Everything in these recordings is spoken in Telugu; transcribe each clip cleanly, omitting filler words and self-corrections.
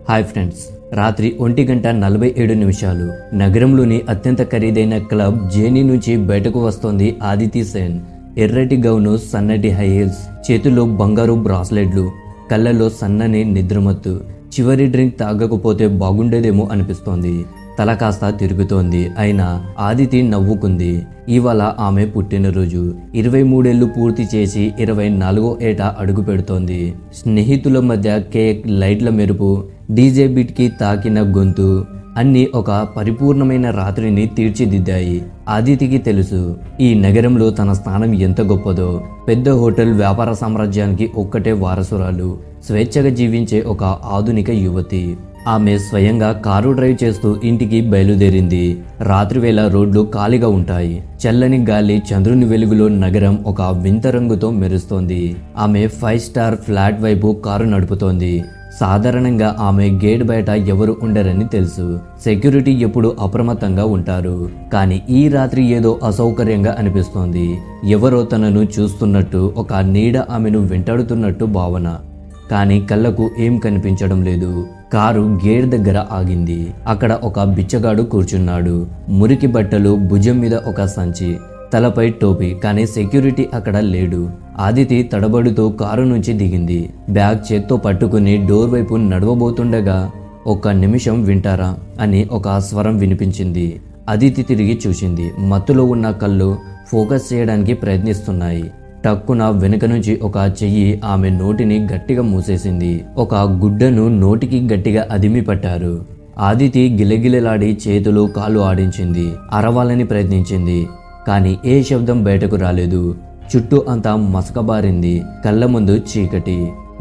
హాయ్ ఫ్రెండ్స్, రాత్రి 1:47 నగరంలోని అత్యంత ఖరీదైన క్లబ్ జేనీ నుంచి బయటకు వస్తోంది ఆదితి సేన్. ఎర్రటి గౌను, సన్నటి హై హీల్స్, చేతుల్లో బంగారు బ్రాస్లెట్లు, కళ్ళల్లో సన్నని నిద్రమత్తు. చివరి డ్రింక్ తాగకపోతే బాగుండేదేమో అనిపిస్తోంది. తల కాస్త తిరుగుతోంది. అయినా ఆదితి నవ్వుకుంది. ఇవాళ ఆమె పుట్టినరోజు. 23 ఏళ్లు పూర్తి చేసి 24వ ఏట అడుగు పెడుతోంది. స్నేహితుల మధ్య కేక్, లైట్ల మెరుపు, డీజే బీట్ కి తాకిన గొంతు అన్నీ ఒక పరిపూర్ణమైన రాత్రిని తీర్చిదిద్దాయి. ఆదితికి తెలుసు, ఈ నగరంలో తన స్థానం ఎంత గొప్పదో. పెద్ద హోటల్ వ్యాపార సామ్రాజ్యానికి ఒక్కటే వారసురాలు, స్వేచ్ఛగా జీవించే ఒక ఆధునిక యువతి. ఆమె స్వయంగా కారు డ్రైవ్ చేస్తూ ఇంటికి బయలుదేరింది. రాత్రివేళ రోడ్లు ఖాళీగా ఉంటాయి. చల్లని గాలి, చంద్రుని వెలుగులో నగరం ఒక వింత రంగుతో మెరుస్తోంది. ఆమె 5 స్టార్ ఫ్లాట్ వైపు కారు నడుపుతోంది. సాధారణంగా ఆమె గేట్ బయట ఎవరు ఉండరని తెలుసు. సెక్యూరిటీ ఎప్పుడు అప్రమత్తంగా ఉంటారు. కానీ ఈ రాత్రి ఏదో అసౌకర్యంగా అనిపిస్తోంది. ఎవరో తనను చూస్తున్నట్టు, ఒక నీడ ఆమెను వెంటాడుతున్నట్టు భావన. కానీ కళ్ళకు ఏం కనిపించడం లేదు. కారు గేట్ దగ్గర ఆగింది. అక్కడ ఒక బిచ్చగాడు కూర్చున్నాడు. మురికి బట్టలు, భుజం మీద ఒక సంచి, తలపై టోపీ. కానీ సెక్యూరిటీ అక్కడ లేడు. ఆదితి తడబడుతూ కారు నుంచి దిగింది. బ్యాగ్ చేత్తో పట్టుకుని డోర్ వైపు నడవబోతుండగా, "ఒక్క నిమిషం వింటారా" అని ఒక స్వరం వినిపించింది. ఆదితి తిరిగి చూసింది. మత్తులో ఉన్న కళ్ళు ఫోకస్ చేయడానికి ప్రయత్నిస్తున్నాయి. టక్కున వెనుక నుంచి ఒక చెయ్యి ఆమె నోటిని గట్టిగా మూసేసింది. ఒక గుడ్డను నోటికి గట్టిగా అదిమి పట్టారు. ఆదితి గిలగిలలాడి చేతులు, కాళ్ళు ఆడించింది. అరవాలని ప్రయత్నించింది. కానీ ఏ శబ్దం బయటకు రాలేదు. చుట్టూ అంతా మసకబారింది. కళ్ళ ముందు చీకటి.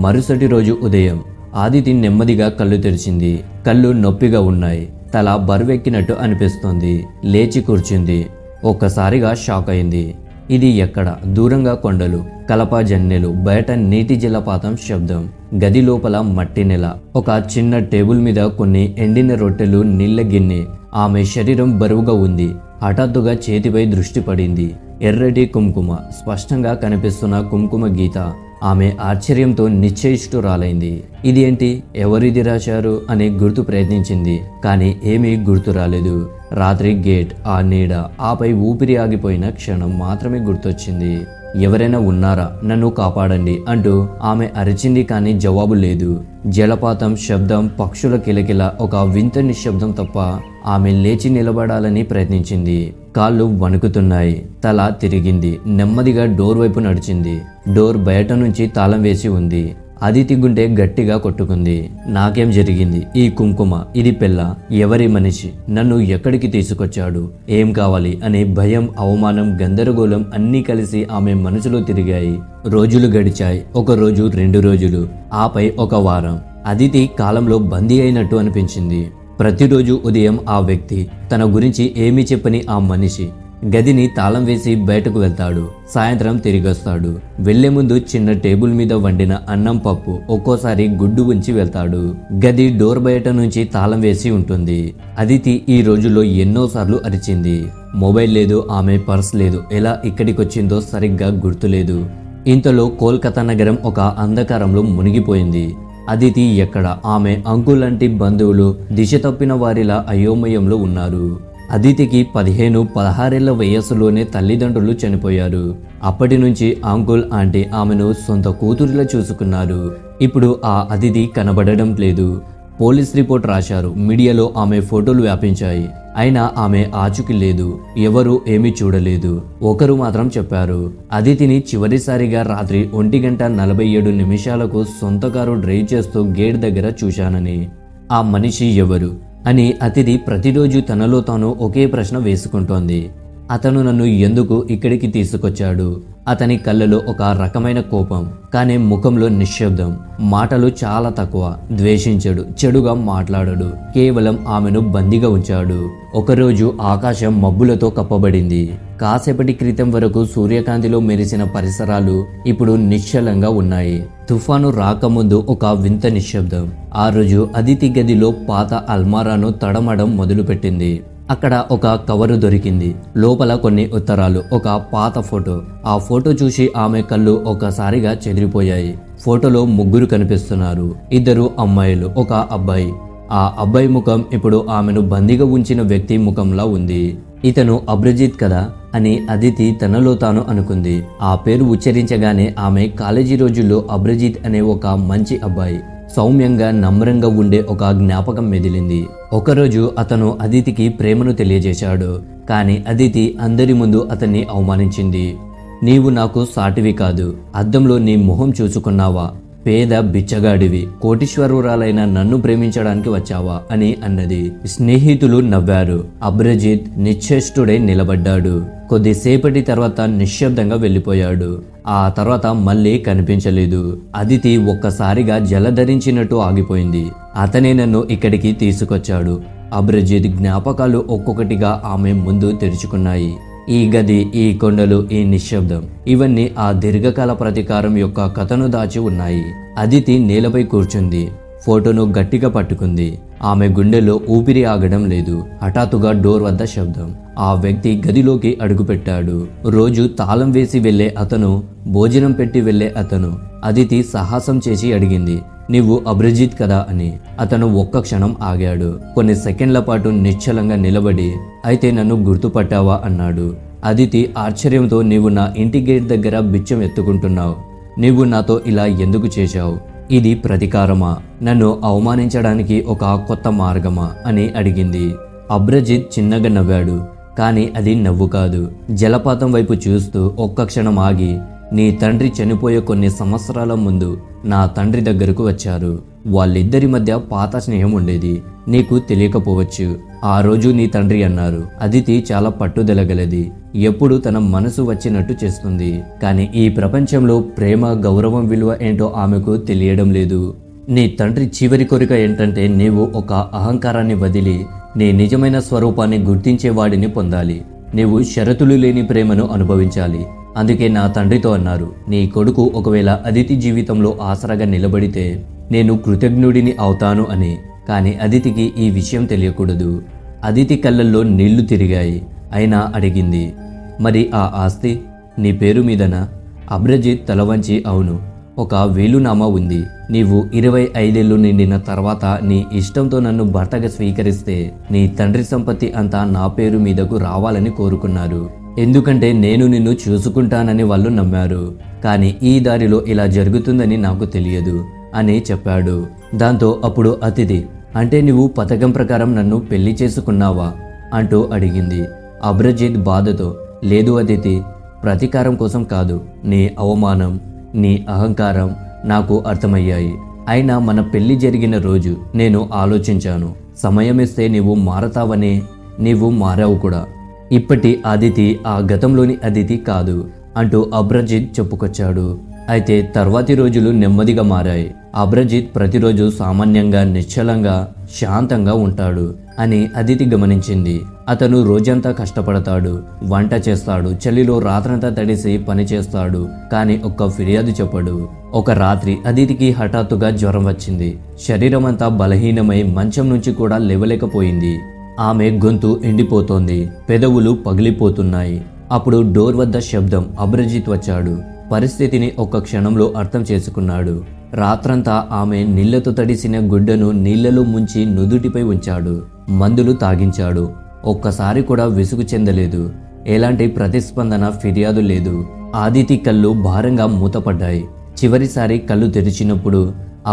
మరుసటి రోజు ఉదయం ఆదితి నెమ్మదిగా కళ్ళు తెరిచింది. కళ్ళు నొప్పిగా ఉన్నాయి. తల బరువెక్కినట్టు అనిపిస్తోంది. లేచి కూర్చుంది. ఒక్కసారిగా షాక్ అయింది. ఇది ఎక్కడ? దూరంగా కొండలు, కలప జన్నెలు, బయట నీటి జలపాతం శబ్దం. గది లోపల మట్టి నెల, ఒక చిన్న టేబుల్ మీద కొన్ని ఎండిన రొట్టెలు, నీళ్ల గిన్నె. ఆమె శరీరం బరువుగా ఉంది. హఠాత్తుగా చేతిపై దృష్టి పడింది. ఎర్రటి కుంకుమ, స్పష్టంగా కనిపిస్తున్న కుంకుమ గీత. ఆమె ఆశ్చర్యంతో నిశ్చయిష్టురాలైంది. ఇది ఏంటి? ఎవరిది రాశారు అని గుర్తు ప్రయత్నించింది. కానీ ఏమీ గుర్తు రాలేదు. రాత్రి గేట్, ఆ నీడ, ఆపై ఊపిరి ఆగిపోయిన క్షణం మాత్రమే గుర్తొచ్చింది. ఎవరైనా ఉన్నారా? నన్ను కాపాడండి అంటూ ఆమె అరిచింది. కానీ జవాబు లేదు. జలపాతం శబ్దం, పక్షుల కిలకిల, ఒక వింత నిశ్శబ్దం తప్ప. ఆమె లేచి నిలబడాలని ప్రయత్నించింది. కాళ్ళు వణుకుతున్నాయి. తల తిరిగింది. నెమ్మదిగా డోర్ వైపు నడిచింది. డోర్ బయట నుంచి తాళం వేసి ఉంది. ఆదితి గుండె గట్టిగా కొట్టుకుంది. నాకేం జరిగింది? ఈ కుంకుమ, ఇది పెళ్ళ? ఎవరి మనిషి? నన్ను ఎక్కడికి తీసుకొచ్చాడు? ఏం కావాలి అనే భయం, అవమానం, గందరగోళం అన్నీ కలిసి ఆమె మనసులో తిరిగాయి. రోజులు గడిచాయి. 1 రోజు, 2 రోజులు, ఆపై 1 వారం. ఆదితి కాలంలో బందీ అయినట్టు అనిపించింది. ప్రతిరోజు ఉదయం ఆ వ్యక్తి, తన గురించి ఏమీ చెప్పని ఆ మనిషి, గదిని తాళం వేసి బయటకు వెళ్తాడు. సాయంత్రం తిరిగొస్తాడు. వెళ్లే ముందు చిన్న టేబుల్ మీద వండిన అన్నం, పప్పు, ఒక్కోసారి గుడ్డు ఉంచి వెళ్తాడు. గది డోర్ బయట నుంచి తాళం వేసి ఉంటుంది. ఆదితి ఈ రోజుల్లో ఎన్నోసార్లు అరిచింది. మొబైల్ లేదు, ఆమె పర్స్ లేదు. ఎలా ఇక్కడికొచ్చిందో సరిగ్గా గుర్తులేదు. ఇంతలో కోల్కతా నగరం ఒక అంధకారంలో మునిగిపోయింది. ఆదితి ఎక్కడ? ఆమె అంకుల్ లాంటి బంధువులు దిశ తప్పిన వారిలా అయోమయంలో ఉన్నారు. ఆదితికి 15-16 ఏళ్ల వయస్సులోనే తల్లిదండ్రులు చనిపోయారు. అప్పటి నుంచి అంకుల్, ఆంటీ ఆమెను సొంత కూతురిలా చూసుకున్నారు. ఇప్పుడు ఆ ఆదితి కనబడడం లేదు. పోలీస్ రిపోర్ట్ రాశారు. మీడియాలో ఆమె ఫోటోలు వ్యాపించాయి. అయినా ఆమె ఆచూకీ లేదు. ఎవరూ ఏమీ చూడలేదు. ఒకరు మాత్రం చెప్పారు, ఆదితిని చివరిసారిగా రాత్రి 1:47 సొంత కారు డ్రైవ్ చేస్తూ గేట్ దగ్గర చూశానని. ఆ మనిషి ఎవరు అని అతిథి ప్రతిరోజు తనలో తాను ఒకే ప్రశ్న వేసుకుంటోంది. అతను నన్ను ఎందుకు ఇక్కడికి తీసుకొచ్చాడు? అతని కళ్ళలో ఒక రకమైన కోపం, కానీ ముఖంలో నిశ్శబ్దం. మాటలు చాలా తక్కువ. ద్వేషించడు, చెడుగా మాట్లాడడు. కేవలం ఆమెను బందీగా ఉంచాడు. ఒకరోజు ఆకాశం మబ్బులతో కప్పబడింది. కాసేపటి క్రితం వరకు సూర్యకాంతిలో మెరిసిన పరిసరాలు ఇప్పుడు నిశ్చలంగా ఉన్నాయి. తుఫాను రాకముందు ఒక వింత నిశ్శబ్దం. ఆ రోజు ఆదితి గదిలో పాత అల్మారాను తడమడం మొదలుపెట్టింది. అక్కడ ఒక కవరు దొరికింది. లోపల కొన్ని ఉత్తరాలు, ఒక పాత ఫోటో. ఆ ఫోటో చూసి ఆమె కళ్ళు ఒక్కసారిగా చెదిరిపోయాయి. ఫోటోలో ముగ్గురు కనిపిస్తున్నారు. 2 అమ్మాయిలు, 1 అబ్బాయి. ఆ అబ్బాయి ముఖం ఇప్పుడు ఆమెను బందీగా ఉంచిన వ్యక్తి ముఖంలా ఉంది. ఇతను అబ్రజిత్ కదా అని అదితి తనలో తాను అనుకుంది. ఆ పేరు ఉచ్చరించగానే ఆమె కాలేజీ రోజుల్లో అబ్రజిత్ అనే ఒక మంచి అబ్బాయి, సౌమ్యంగా నమ్రంగా ఉండే ఒక జ్ఞాపకం మెదిలింది. ఒకరోజు అతను అదితికి ప్రేమను తెలియజేశాడు. కానీ అదితి అందరి ముందు అతన్ని అవమానించింది. నీవు నాకు సాటివి కాదు, అద్దంలో నీ మొహం చూసుకున్నావా, పేద బిచ్చగాడివి, కోటీశ్వరురాలైన నన్ను ప్రేమించడానికి వచ్చావా అని అన్నది. స్నేహితులు నవ్వారు. అబ్రజిత్ నిశ్చేష్టుడై నిలబడ్డాడు. కొద్దిసేపటి తర్వాత నిశ్శబ్దంగా వెళ్ళిపోయాడు. ఆ తర్వాత మళ్ళీ కనిపించలేదు. అదితి ఒక్కసారిగా జలధరించినట్టు ఆగిపోయింది. అతనే నన్ను ఇక్కడికి తీసుకొచ్చాడు. అబ్రజిత్ జ్ఞాపకాలు ఒక్కొక్కటిగా ఆమె ముందు తెరుచుకున్నాయి. ఈ గది, ఈ కొండలు, ఈ నిశ్శబ్దం, ఇవన్నీ ఆ దీర్ఘకాల ప్రతీకారం యొక్క కథను దాచి ఉన్నాయి. అదితి నేలపై కూర్చుంది. ఫోటోను గట్టిగా పట్టుకుంది. ఆమె గుండెలో ఊపిరి ఆగడం లేదు. హఠాత్తుగా డోర్ వద్ద శబ్దం. ఆ వ్యక్తి గదిలోకి అడుగుపెట్టాడు. రోజు తాళం వేసి వెళ్లే అతను, భోజనం పెట్టి వెళ్లే అతను. అదితి సాహసం చేసి అడిగింది, నీవు అబ్రజిత్ కదా అని. అతను ఒక్క క్షణం ఆగాడు. కొన్ని సెకండ్ల పాటు నిశ్చలంగా నిలబడి, అయితే నన్ను గుర్తుపట్టావా అన్నాడు. అదితి ఆశ్చర్యంతో, నీవు నా ఇంటి గేట్ దగ్గర బిచ్చం ఎత్తుకుంటున్నావు. నీవు నాతో ఇలా ఎందుకు చేశావు? ఇది ప్రతీకారమా? నన్ను అవమానించడానికి ఒక కొత్త మార్గమా అని అడిగింది. అబ్రజిత్ చిన్నగా నవ్వాడు. కానీ అది నవ్వు కాదు. జలపాతం వైపు చూస్తూ ఒక్క క్షణం ఆగి, నీ తండ్రి చనిపోయే కొన్ని సంవత్సరాల ముందు నా తండ్రి దగ్గరకు వచ్చారు. వాళ్ళిద్దరి మధ్య పాత స్నేహం ఉండేది. నీకు తెలియకపోవచ్చు. ఆ రోజు నీ తండ్రి అన్నారు. అదితి చాలా పట్టుదలగలది. ఎప్పుడు తన మనసు వచ్చినట్టు చేస్తుంది. కానీ ఈ ప్రపంచంలో ప్రేమ, గౌరవం విలువ ఏంటో ఆమెకు తెలియడం లేదు. నీ తండ్రి చివరి కోరిక ఏంటంటే నీవు ఒక అహంకారాన్ని వదిలి నీ నిజమైన స్వరూపాన్ని గుర్తించేవాడిని పొందాలి. నీవు షరతులు లేని ప్రేమను అనుభవించాలి. అందుకే నా తండ్రితో అన్నారు, నీ కొడుకు ఒకవేళ అదితి జీవితంలో ఆసరాగా నిలబడితే నేను కృతజ్ఞుడిని అవుతాను అని. కానీ అదితికి ఈ విషయం తెలియకూడదు. అదితి కళ్ళల్లో నీళ్లు తిరిగాయి. అయినా అడిగింది, మరి ఆ ఆస్తి నీ పేరు మీదనా? అబ్రజిత్ తల వంచి, అవును, ఒక వీలునామా ఉంది. నీవు 25 నిండిన తర్వాత నీ ఇష్టంతో నన్ను భర్తగా స్వీకరిస్తే నీ తండ్రి సంపత్తి అంతా నా పేరు మీదకు రావాలని కోరుకున్నారు. ఎందుకంటే నేను నిన్ను చూసుకుంటానని వాళ్ళు నమ్మారు. కానీ ఈ దారిలో ఇలా జరుగుతుందని నాకు తెలియదు అని చెప్పాడు. దాంతో అప్పుడు అతిథి, అంటే నువ్వు పథకం ప్రకారం నన్ను పెళ్లి చేసుకున్నావా అంటూ అడిగింది. అబ్రజిత్ బాధతో, లేదు అతిథి, ప్రతీకారం కోసం కాదు. నీ అవమానం, నీ అహంకారం నాకు అర్థమయ్యాయి. అయినా మన పెళ్లి జరిగిన రోజు నేను ఆలోచించాను, సమయమిస్తే నీవు మారతావనే. నీవు మారావు కూడా. ఇప్పటి అదితి ఆ గతంలోని అదితి కాదు అంటూ అబ్రజిత్ చెప్పుకొచ్చాడు. అయితే తర్వాతి రోజులు నెమ్మదిగా మారాయి. అబ్రజిత్ ప్రతిరోజు సామాన్యంగా, నిశ్చలంగా, శాంతంగా ఉంటాడు అని అదితి గమనించింది. అతను రోజంతా కష్టపడతాడు, వంట చేస్తాడు, చలిలో రాత్రంతా తడిసి పని చేస్తాడు. కానీ ఒక్క ఫిర్యాదు చెప్పడు. ఒక రాత్రి అదితికి హఠాత్తుగా జ్వరం వచ్చింది. శరీరమంతా బలహీనమై మంచం నుంచి కూడా లేవలేకపోయింది. ఆమె గొంతు ఎండిపోతోంది, పెదవులు పగిలిపోతున్నాయి. అప్పుడు డోర్ వద్ద శబ్దం. అబ్రజిత్ వచ్చాడు. పరిస్థితిని ఒక్క క్షణంలో అర్థం చేసుకున్నాడు. రాత్రంతా ఆమె నీళ్లతో తడిసిన గుడ్డను నీళ్లలో ముంచి నుదుటిపై ఉంచాడు. మందులు తాగించాడు. ఒక్కసారి కూడా విసుగు చెందలేదు. ఎలాంటి ప్రతిస్పందన, ఫిర్యాదు లేదు. ఆదితి కళ్ళు భారంగా మూతపడ్డాయి. చివరిసారి కళ్ళు తెరిచినప్పుడు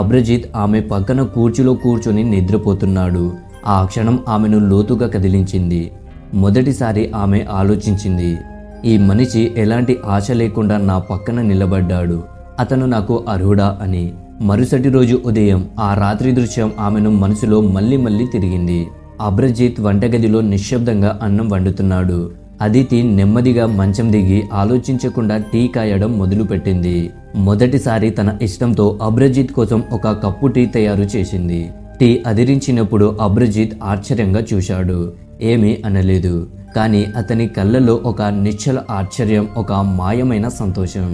అబ్రజిత్ ఆమె పక్కన కూర్చులో కూర్చొని నిద్రపోతున్నాడు. ఆ క్షణం ఆమెను లోతుగా కదిలించింది. మొదటిసారి ఆమె ఆలోచించింది, ఈ మనిషి ఎలాంటి ఆశ లేకుండా నా పక్కన నిలబడ్డాడు. అతను నాకు అర్హుడా అని. మరుసటి రోజు ఉదయం ఆ రాత్రి దృశ్యం ఆమెను మనసులో మళ్ళీ తిరిగింది. అబ్రజిత్ వంటగదిలో నిశ్శబ్దంగా అన్నం వండుతున్నాడు. అదితి నెమ్మదిగా మంచం దిగి ఆలోచించకుండా టీ కాయడం మొదలుపెట్టింది. మొదటిసారి తన ఇష్టంతో అబ్రజిత్ కోసం ఒక కప్పు టీ తయారు చేసింది. టీ అదిరించినప్పుడు అబ్రజిత్ ఆశ్చర్యంగా చూశాడు. ఏమీ అనలేదు. కానీ అతని కళ్ళల్లో ఒక నిశ్చల ఆశ్చర్యం, ఒక మాయమైన సంతోషం.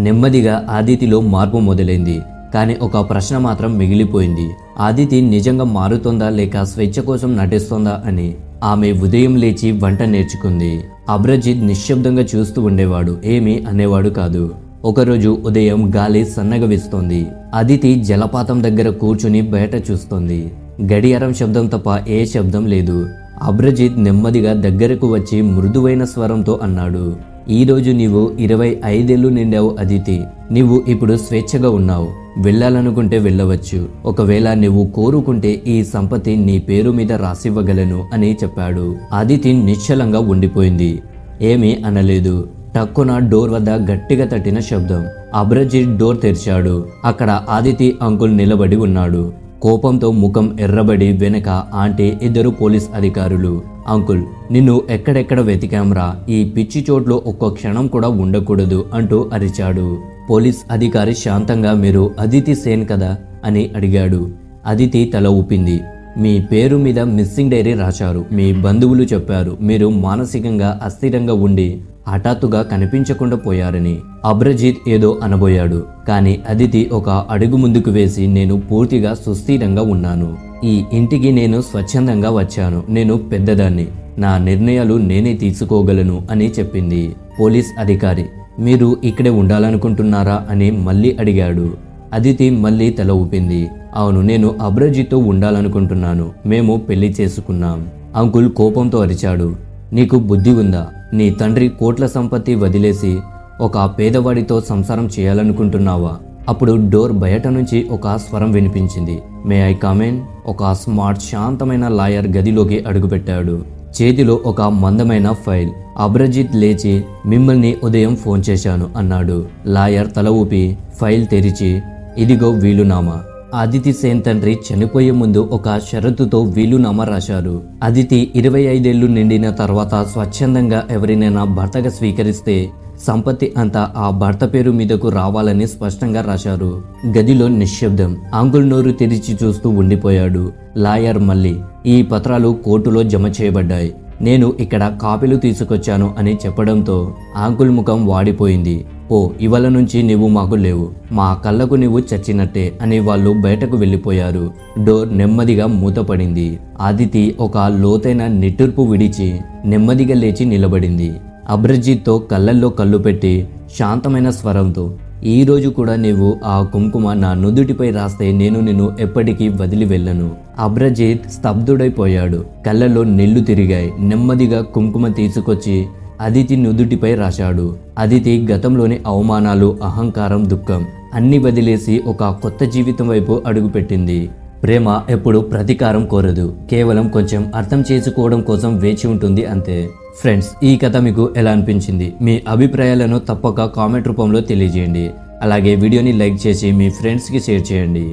నెమ్మదిగా ఆదితిలో మార్పు మొదలైంది. కానీ ఒక ప్రశ్న మాత్రం మిగిలిపోయింది. ఆదితి నిజంగా మారుతోందా లేక స్వేచ్ఛ కోసం నటిస్తోందా అని. ఆమె ఉదయం లేచి వంట నేర్చుకుంది. అబ్రజిత్ నిశ్శబ్దంగా చూస్తూ ఉండేవాడు, ఏమీ అనేవాడు కాదు. ఒకరోజు ఉదయం గాలి సన్నగా వీస్తోంది. అదితి జలపాతం దగ్గర కూర్చుని బయట చూస్తోంది. గడియారం శబ్దం తప్ప ఏ శబ్దం లేదు. అబ్రజిత్ నెమ్మదిగా దగ్గరకు వచ్చి మృదువైన స్వరంతో అన్నాడు, ఈరోజు నీవు 25 నిండావు అదితి. నీవు ఇప్పుడు స్వేచ్ఛగా ఉన్నావు. వెళ్ళాలనుకుంటే వెళ్ళవచ్చు. ఒకవేళ నువ్వు కోరుకుంటే ఈ సంపత్తి నీ పేరు మీద రాసివ్వగలను అని చెప్పాడు. అదితి నిశ్చలంగా ఉండిపోయింది. ఏమీ అనలేదు. టక్కున డోర్ వద్ద గట్టిగా తట్టిన శబ్దం. అబ్రజిత్ డోర్ తెరిచాడు. అక్కడ అదితి అంకుల్ నిలబడి ఉన్నాడు. కోపంతో ముఖం ఎర్రబడి వెనక ఆంటీ, 2 పోలీస్ అధికారులు. అంకుల్, నిన్ను ఎక్కడెక్కడ వెతికాంరా, ఈ పిచ్చి చోట్లో ఒక్క క్షణం కూడా ఉండకూడదు అంటూ అరిచాడు. పోలీస్ అధికారి శాంతంగా, మీరు అదితి సేన్ కదా అని అడిగాడు. అదితి తల ఊపింది. మీ పేరు మీద మిస్సింగ్ డైరీ రాశారు. మీ బంధువులు చెప్పారు మీరు మానసికంగా అస్థిరంగా ఉండి హఠాత్తుగా కనిపించకుండా పోయారని. అబ్రజిత్ ఏదో అనబోయాడు. కానీ అదితి ఒక అడుగు ముందుకు వేసి, నేను పూర్తిగా సుస్థిరంగా ఉన్నాను. ఈ ఇంటికి నేను స్వచ్ఛందంగా వచ్చాను. నేను పెద్దదాన్ని. నా నిర్ణయాలు నేనే తీసుకోగలను అని చెప్పింది. పోలీస్ అధికారి, మీరు ఇక్కడే ఉండాలనుకుంటున్నారా అని మళ్ళీ అడిగాడు. అదితి మళ్ళీ తల ఊపింది. అవును, నేను అబ్రజిత్తో ఉండాలనుకుంటున్నాను. మేము పెళ్లి చేసుకున్నాం. అంకుల్ కోపంతో అరిచాడు, నీకు బుద్ధి ఉందా? నీ తండ్రి కోట్ల సంపత్తి వదిలేసి ఒక పేదవాడితో సంసారం చేయాలనుకుంటున్నావా? అప్పుడు డోర్ బయట నుంచి ఒక స్వరం వినిపించింది. May I come in? ఒక స్మార్ట్ శాంతమైన లాయర్ గదిలోకి అడుగుపెట్టాడు. చేతిలో ఒక మందమైన ఫైల్. అబ్రజిత్ లేచి, మిమ్మల్ని ఉదయం ఫోన్ చేశాను అన్నాడు. లాయర్ తల ఊపి ఫైల్ తెరిచి, ఇదిగో వీలునామా. అదితి సేన్ తండ్రి చనిపోయే ముందు ఒక షరతుతో వీలునామా రాశారు. అదితి 25 నిండిన తర్వాత స్వచ్ఛందంగా ఎవరినైనా భర్తగా స్వీకరిస్తే సంపత్తి అంతా ఆ భర్త పేరు మీదకు రావాలని స్పష్టంగా రాశారు. గదిలో నిశ్శబ్దం. అంకుల్ నోరు తెరిచి చూస్తూ ఉండిపోయాడు. లాయర్ మళ్ళీ, ఈ పత్రాలు కోర్టులో జమ చేయబడ్డాయి. నేను ఇక్కడ కాపీలు తీసుకొచ్చాను అని చెప్పడంతో అంకుల్ ముఖం వాడిపోయింది. ఓ, ఇవాళ నుంచి నీవు మాకు లేవు. మా కళ్ళకు నీవు చచ్చినట్టే అని వాళ్ళు బయటకు వెళ్ళిపోయారు. డోర్ నెమ్మదిగా మూతపడింది. అదితి ఒక లోతైన నిట్టూర్పు విడిచి నెమ్మదిగా లేచి నిలబడింది. అబ్రజిత్తో కళ్ళల్లో కళ్ళు పెట్టి శాంతమైన స్వరంతో, ఈ రోజు కూడా నీవు ఆ కుంకుమ నా నుదుటిపై రాస్తే నేను నిన్ను ఎప్పటికీ వదిలి వెళ్ళను. అబ్రజిత్ స్తబ్దుడైపోయాడు. కళ్ళల్లో నీళ్లు తిరిగాయి. నెమ్మదిగా కుంకుమ తీసుకొచ్చి అదితి నుదుటిపై రాశాడు. అదితి గతంలోని అవమానాలు, అహంకారం, దుఃఖం అన్ని వదిలేసి ఒక కొత్త జీవితం వైపు అడుగుపెట్టింది. ప్రేమ ఎప్పుడు ప్రతీకారం కోరదు. కేవలం కొంచెం అర్థం చేసుకోవడం కోసం వేచి ఉంటుంది అంతే. ఫ్రెండ్స్, ఈ కథ మీకు ఎలా అనిపించింది? మీ అభిప్రాయాలను తప్పక కామెంట్ రూపంలో తెలియజేయండి. అలాగే వీడియోని లైక్ చేసి మీ ఫ్రెండ్స్కి షేర్ చేయండి.